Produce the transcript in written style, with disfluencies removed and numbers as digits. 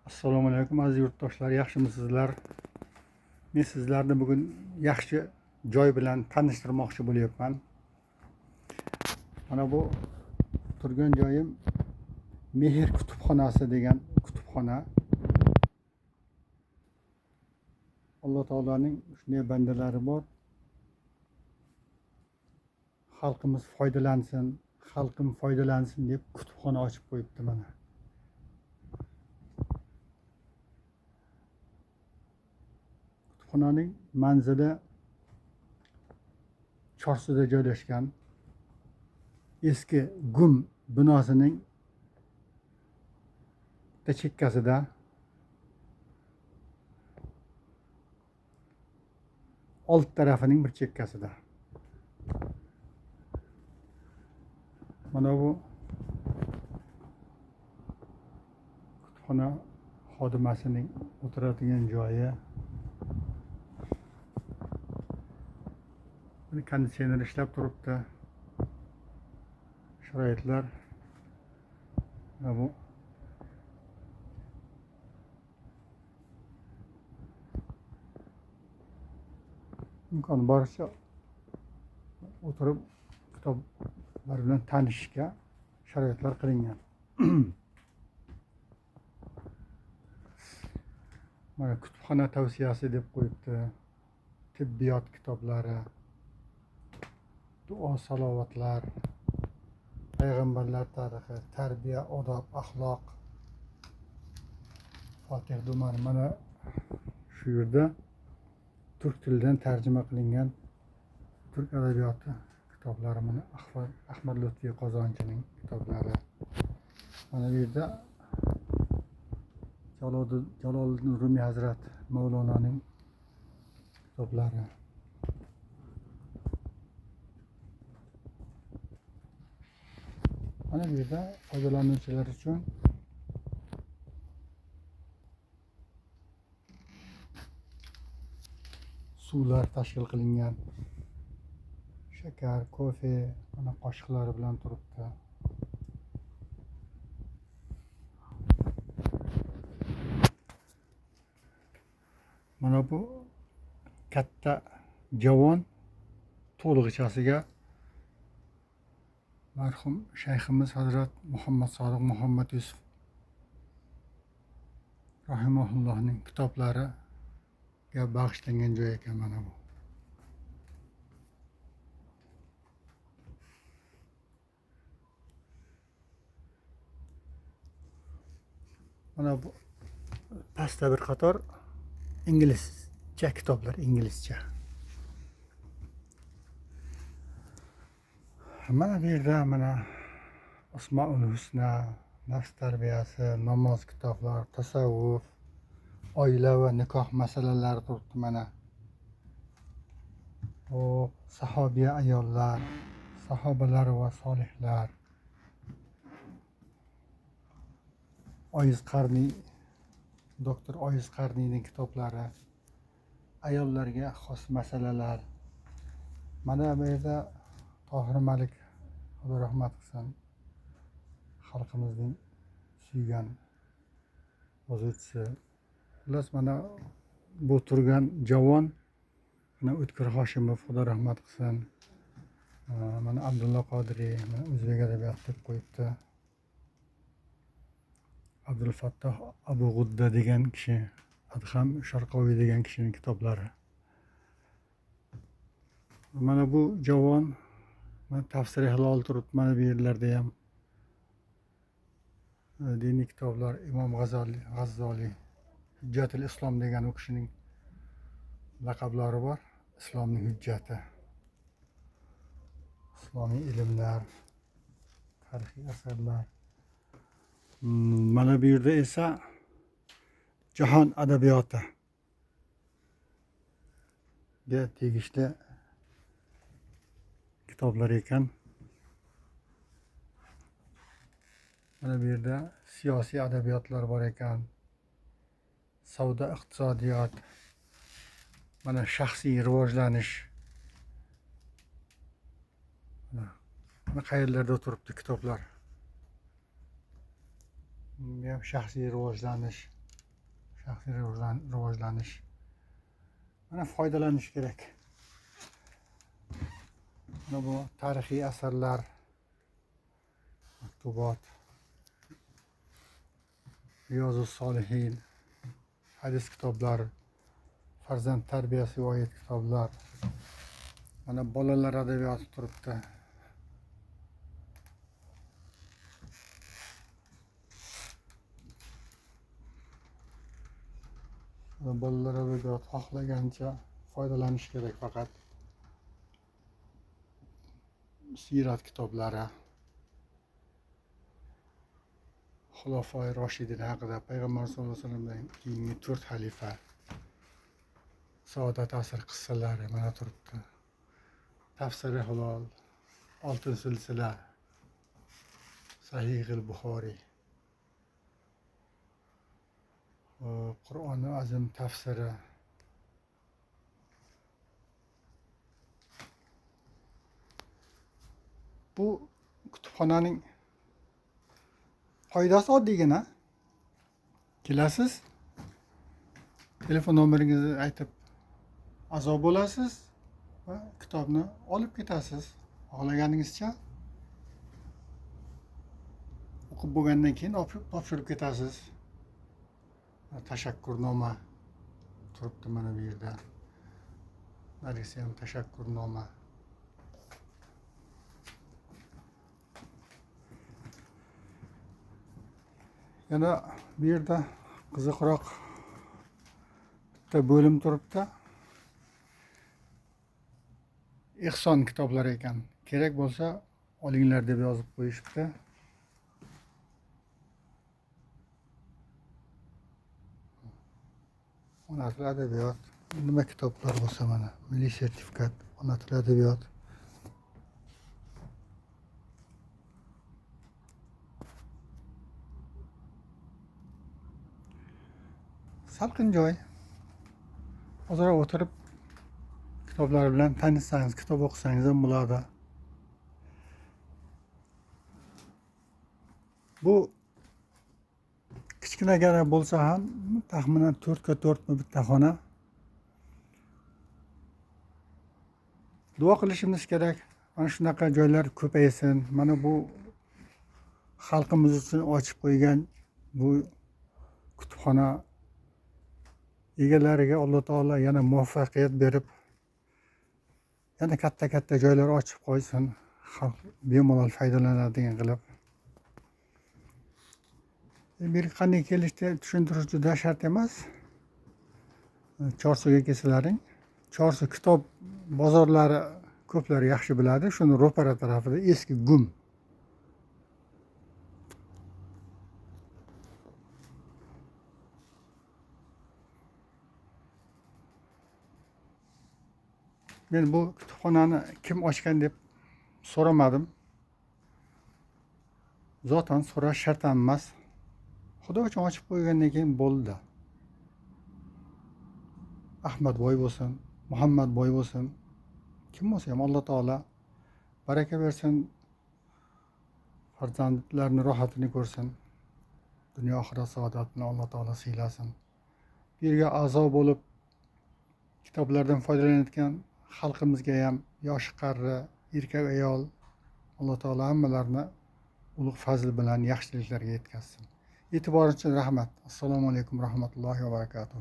Assalomu alaykum aziz yurtdoshlar, yaxshimisizlar? Men sizlarni bugun yaxshi joy bilan tanishtirmoqchi bo'lyapman. Mana bu turgan joyim Mehr kutubxonasi degan kutubxona. Alloh taolaning shunday bandalari bor. Xalqimiz foydalansin, xalqim foydalansin deb kutubxona ochib qo'yibdi mana. Kutubxonaning manzili Chorsida joylashgan. Eski GUM binosining chekkasida. Old tarafining bir chekkasida. Mana bu kutubxona xodimasining o'tiradigan joyi. Konditsioner ishlab turibdi. Sharoitlar mana bu. İmkon boricha o'tirib kitoblar bilan tanishishga sharoitlar qilingan. Mana kutubxona tavsiyasi deb qo'yibdi. Tibbiyot kitoblari, duo salovatlar, payg'ambarlar tarixi, tarbiya, odob, axloq, Fotih Dumar. Mana shu yerda turk tilidan tarjima qilingan turk adabiyoti kitoblari, mana Ahmad Lutfiy Qozonchining kitoblari. Mana bu yerda Jaloliddin Rumi Hazrat Mavlononing kitoblari. Mana bu yerda foydalanuvchilar uchun suvlar tashkil qilingan. Shakar, kofe, mana qoshiqlari bilan turibdi. Mana bu katta javon to'lig'ichasiga marhum shayximiz Hazrat Muhammad Sodiq Muhammad Yusuf rahimahullohning kitoblariga bag'ishlangan joy ekan mana bu. Mana bu pastda bir qator inglizcha kitoblar, inglizcha. Mana bu yerda mana Asmaul Husna, nafs tarbiyasi, namoz kitoblar, tasavvuf, oila va nikoh masalalari turibdi mana. Bu sahobiya ayollar, sahobalar va solihlar. Oyiz Qarniy, doktor Oyiz Qarniyning kitoblari, ayollarga xos masalalar. Mana bu yerda Tohir Malik, Xudo rahmat qilsin, xalqimizning suygan yozuvchisi. Xullas mana bu turgan javon mana O'tkir Hoshimov, Xudo rahmat qilsin. Mana Abdulla Qodiriy, mana o'zbek adabiyoti deb qo'yibdi. Abdul Fattoh Abu G'udda degan kishi, Adham Sharqoviy degan kishining kitoblari. Mana bu javon tafsiri hilol turibdi. Mana bu yerlarda ham diniy kitoblar, Imom G'azzoliy, Hujjatul Islom degan u kishining laqablari bor. Islomning hujjati, islomiy ilmlar, tarixiy asarlar. Mana bu yerda esa jahon adabiyotiga tegishli kitoblar ekan. Mana bu yerda siyosiy adabiyotlar bor ekan. Savdo, iqtisodiyot, mana shaxsiy rivojlanish. Mana qayerlarda turibdi kitoblar. Ham shaxsiy rivojlanish, shaxsiy rivojlanish. Mana foydalanish kerak. Mana bu tarixiy asarlar, maktubot, Riyozus Solihin, hadis kitoblar, farzand tarbiyasiga oid kitoblar. Mana bolalar adabiyoti turibdi. Bolalar adabiyoti xohlagancha foydalanish kerak faqat. Siyrat kitoblari, Xulofoi Roshidin haqida, Payg'ambar sollallohu alayhi vasallamdan keyingi 4 xalifa, saodat asr qissalari mana turibdi. Tafsiri Hilol, Oltin silsila, Sahih Buxoriy, Qur'oni Azim tafsiri. Bu kutubxonaning foydasi oddiygina. Kelasiz, telefon nomeringizni aytib a'zo bo'lasiz va kitobni olib ketasiz. Xohlaganingizcha o'qib bo'lgandan keyin topshirib ketasiz. Tashakkurnoma turibdi mana bu yerda. Narisi ham tashakkurnoma. Yana bu yerda qiziqroq bitta bo'lim turibdi. Ehson kitoblari ekan. Kerak bo'lsa olinglar deb yozib qo'yishibdi. Ona til adabiyot. Nima kitoblar bo'lsa mana, milliy sertifikat, ona til adabiyot. Salqin joy. Ozroq o'tirib kitoblar bilan tanishsangiz, kitob o'qisangiz ham bo'ladi. Bu kichkinagina bo'lsa ham taxminan 4 ga 4 bitta xona. Duo qilishimiz kerak. Mana shunaqa joylar ko'paysin. Mana bu xalqimiz uchun ochib qo'ygan bu kutubxona egalariga Alloh taolo yana muvaffaqiyat berib, yana katta joylar ochib qo'ysin. Xalq bemalol foydalanadigan qilib. Bir qanday kelishni tushuntirish juda shart emas. Chorsuga kelsalaring, Chorsu kitob bozorlari ko'plar yaxshi biladi. Shuni ro'para tarafida eski gum. Men bu kutubxonani kim ochgan deb so'ramadim. Zotan so'rash shart emas. Xudo uchun ochib qo'ygandan keyin bo'ldi. Ahmad boy bo'lsin, Muhammad boy bo'lsin, kim bo'lsa ham Alloh taolo baraka bersin, farzandlarning rohatini ko'rsin, dunyo oxirat saodatini Alloh taolo siylasin. Bu yerga a'zo bo'lib kitoblardan foydalanayotgan xalqimizga ham, yosh qari, erkak ayol, Alloh taolo hammalarini ulug' fazl bilan yaxshiliklarga yetkazsin. E'tiboringiz uchun rahmat. Assalomu alaykum rahmatullohi va barakatuh.